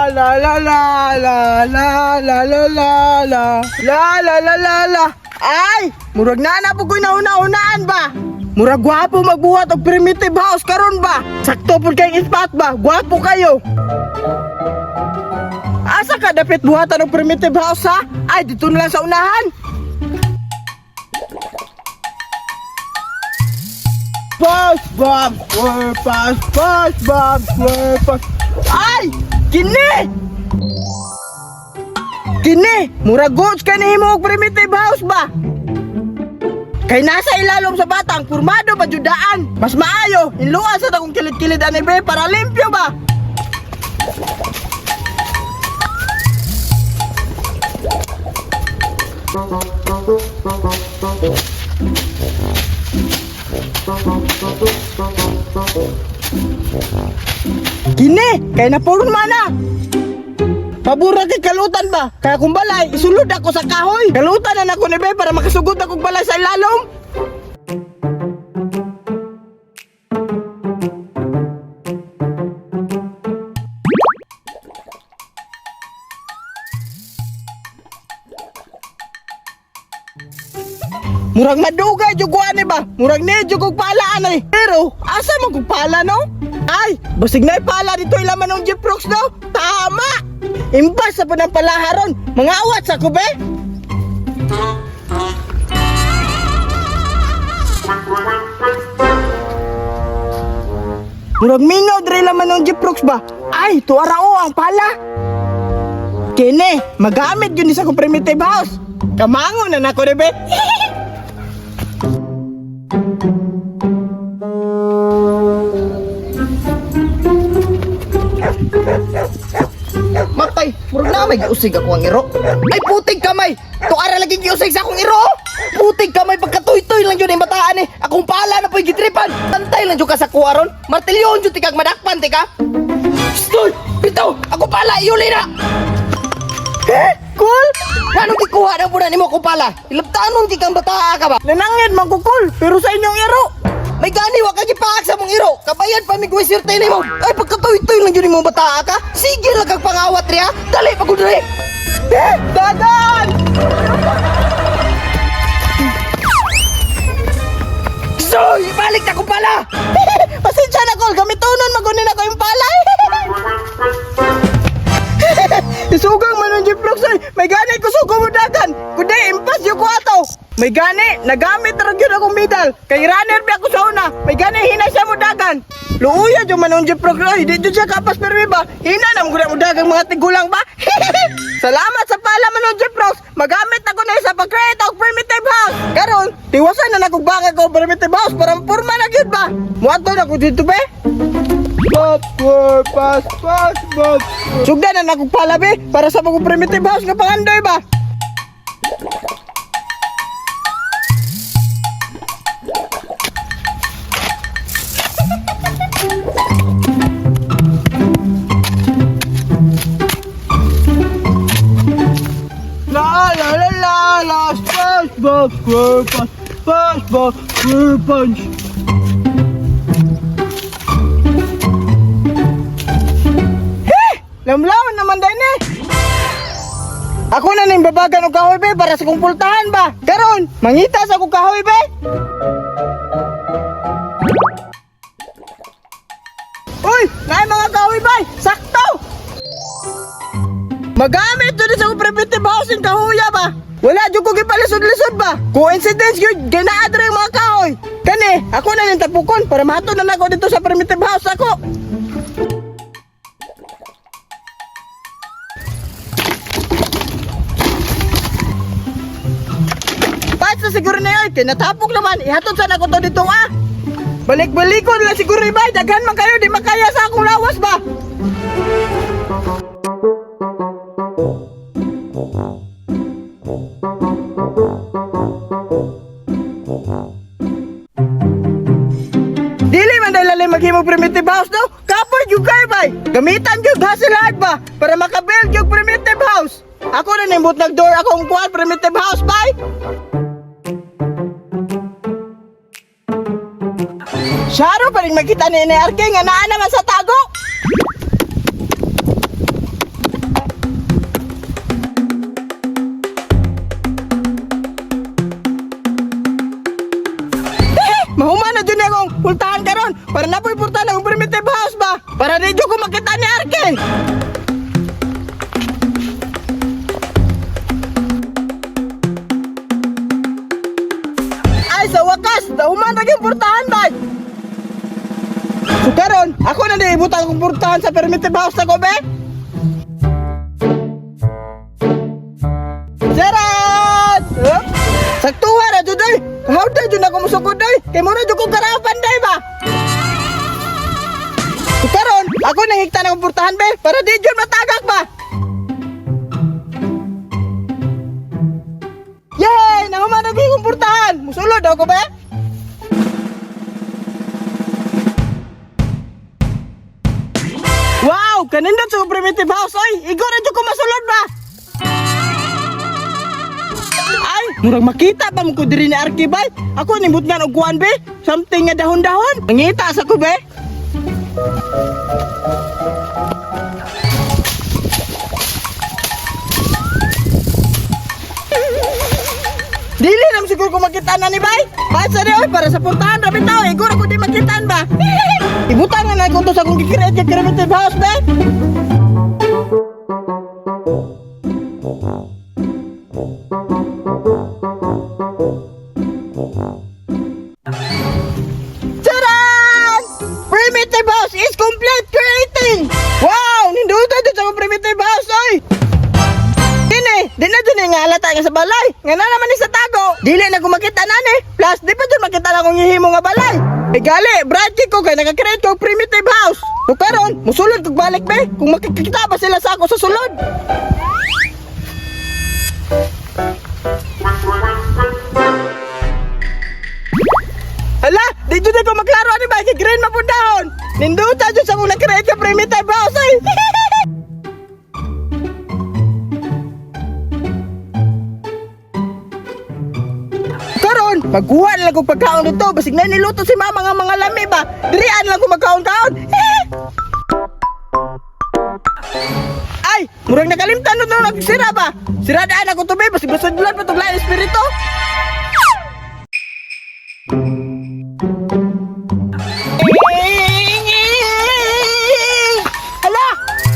la la la la la la la la la la. Ay, murag na po ko'y nauna-unaan ba? Murag gwapo magbuhat og primitive house karon ba? Sakto po kayong spot ba? Gwapo kayo. Asa ka dapit buhatan og primitive house ha? Ay, dito na lang sa unahan. SpongeBob SquarePants, SpongeBob SquarePants. Ay! Kini! Kini! Murag goods ka ni mo og primitive house ba? Kay nasa ilalom sa batang, purmado ba judaan? Mas maayo, inluwa sa takong kilid-kilid ani be para limpyo ba? Kini, kay napurun mana. Pabura kay kalutan ba? Kaya kung balay, isulod ako sa kahoy. Kalutan na ako ni be para makasugod akong balay sa ilalom. Murag madugay jud ko ani ba? Murag ni jud kog pala ani. Pero asa man kog pala no? Ay, basig na pala dito ilaman ng Jeeprox no? Tama! Impas sa palaharon, mga awat sa ko be? Murag mingaw dre laman ng Jeeprox ba? Ay, tuarao ang pala. Kini, magamit yun sa kong primitive house. Kamangon na nako be. Matay, murag na may giusig ako ang iro. Ay putig kamay. Tuara lagi giusig sa akong iro. Putig kamay pagkatoy-toy lang yun ang bataan eh. Akong pala na po'y gitripan. Tantay lang yun ka sa kuwaron. Martilyon yun tikag madakpan tika. Stoy! Bitaw! Ako pala iuli na! Eh? Cool? Ano gikuha na po na ni mo akong pala? Ilabtanon tikang bataa ka ba? Nanangin magkukul pero sa inyong iro. May gani wa ka gipaak sa mong iro. Kabayan pa mig wisirte nimo. Ay pagkatoy-toy lang yun mo bataa ka. Sige lang kag pangawat riya. Dali pagud dali. Eh, dadan! Soy, balik na ko pala. Pasensya na kol, gamitonon magunin ako yung pala. Isugang man ang Jeeprox ay. May gani ko sugo mo dagan. Kundi impas yung kuwato. May gani, nagamit na rin akong medal. Kay runner ba ako sa una. May gani, hinay siya mo dagan. Luuya yung man ang Jeeprox ay. Di dyan siya kapas permi ba? Hina na mo dagang mga tigulang ba? Salamat sa pala man ang Jeeprox. Magamit ako na sa pag-create og primitive house. Karon, tiwasan na nakugbangag ko primitive house. Para purma na yun ba? Muato na ko dito be. SpongeBob. Sugdan na akong palabi para sa mga primitive house nga pangandoy ba? La la la la la SpongeBob SquarePants, SpongeBob SquarePants. Lamlawan naman din eh. Ako na ning babagan og kahoy be para sa kumpultahan ba. Karon, mangita sa akong kahoy be. Uy, naay mga kahoy bay, sakto. Magamit to sa akong primitive house in kahoya ba. Wala jud ko gipalisod-lisod ba. Coincidence gyud ganaad ra mga kahoy. Kani, ako na ning tapukon para mahato na nako dito sa primitive house ako. Siguro na yun, tinatapok naman, ihatod sana ko to dito ah. Balik-balikon lang siguro iba, daghan man kayo, di makaya sa akong lawas ba? Dili man dahil lalim maghimong primitive house no? Kapoy yung kayo bay, gamitan yung hasil hard ba? Para makabuild yung primitive house. Ako na nimbot nag-door akong kuhan primitive house bay. Syaro pa rin makita ni Arke nga naa naman sa tago. kalibutan kong portahan sa primitive house na ko, be. Sarat! Saktuha na dyan, day. How day dyan ako musukod, day. Kaya muna dyan kong karapan, day ba? Karon, ako nangikta ng portahan, be. Para di dyan matagak ba? Yay! Nangumanag yung portahan. Musulod ako, be. Wow! Kanindot sa primitive house, oy! Igor na dyan ko masulod ba? Ay! Murag makita ba mo ko diri ni Arkibay? Ako nimut nga og kuan, be. Something nga dahon-dahon. Mangita sa ko, be. Dili naman siguro ko makita na ni Bay. Basta di, oy, para sa puntahan rabi tao. Igor ako di makitaan ba? Ibutan nga na ko to sa kong kikreate yung primitive house, be. Charan! Primitive house is complete creating! Wow! Nindutan dito sa primitive house, oy! Di na dyan nga halata nga sa balay. Nga na naman ni sa tago. Dili na ko makita na ni. Plus, di pa dyan makita na kong hihimo nga balay. E gali, brad ko kay nagka-create ko primitive house. Kung karon, musulod kog balik, be. Kung makikita ba sila sa ako sa sulod. Hala, di dyan ko maklaro ni ba? Kay green mapundahon. Ninduta dyan sa kong nag-create ka primitive house, ay. Pagkuha lang kong pagkaon dito. Basig na niluto si mama nga mga lami ba. Dirian lang kong magkaon-kaon. Ay! Murang nakalimtan nun nung nagsira ba? Siradaan ako to, be. Basig basudlan pa itong lain espiritu. Hala!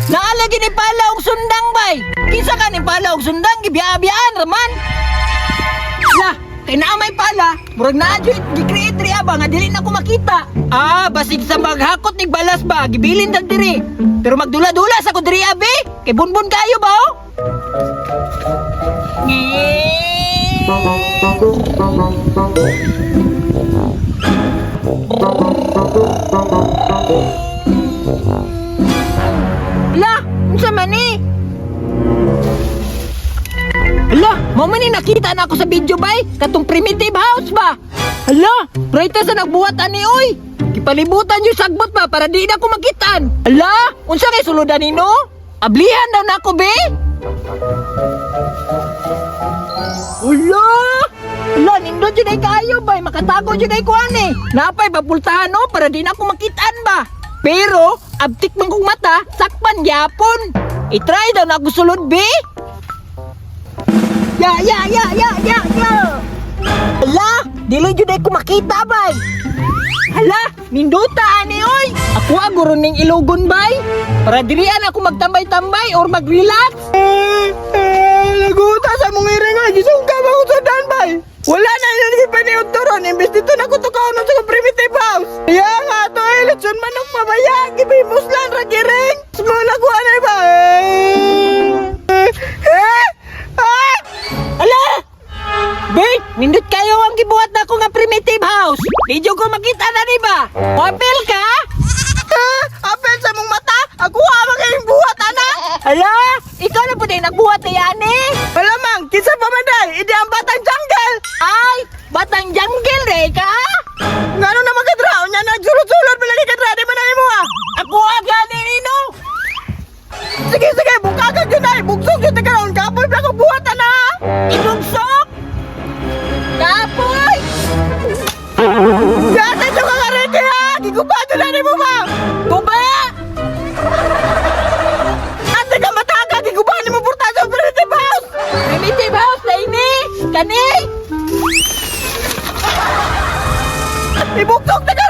Naalagi ni pala og sundang bay. Kisa ka ni pala og sundang gibiya-biyaan raman. Lah, kay naamay pala, murag na adyo gi-create ri ba nga dili na ko makita. Ah, basig sa maghakot ni balas ba, gibilin dag diri. Pero magdula-dula sa ko diri abi, kay bunbun kayo ba oh? Lah, unsa man ni? Hala, mo man ni nakita na ako sa video bay, katong primitive house ba? Hala, right sa nagbuhat ani oy. Kipalibutan yung sagbot ba para di na ko makitaan. Hala, unsa kay suludan nino? Ablihan daw na ako be. Hala, hala nindo jud ay kayo bay, makatago jud ay kuan eh. Napay babultahan no para di na ko makitaan ba. Pero abtik man kong mata, sakpan gyapon. I-try daw na ako sulod be. Ya! Hala, dili jud ay ko makita bay. Hala, ninduta ani oy. Ako aguro ning ilugon bay. Para dirian ako magtambay-tambay or mag-relax. Naguta sa mong iring ay gisong ka ba ko sa dan bay. Wala na yun ipaniod to ron. Imbes dito na ko tukaw na sa primitive house. Kaya nga to ay litson manok mabaya. Gibibos lang ragiring. Semua nakuha na ba? Hala! Bert, nindot kayo ang gibuhat na ko nga primitive house. Di jud ko makita na di ba? Papel ka? Apel sa mong mata. Ako ha kayong buhat ana. Hala, ikaw na po din nagbuhat na yan eh. Malamang, kinsa pa man day. Idi ang batang jungle. Ay, batang jungle re ka? Ngano naman kadrao niya nagsulod-sulod malagi kadrao di man na imo ha. Ako aga ni Nino. Sige, buka ka dyan ay. Bugsog dyan ka ron. Kapoy pa kong buhat ana. Ibugsok! Kapoy! Yata dyan ka karete ha. Gigubado na ni mo ba? Tuba! Ate ka mataga. Gigubado mo porta sa primitive house. Primitive house na ini! Kani! Ibugsog na ka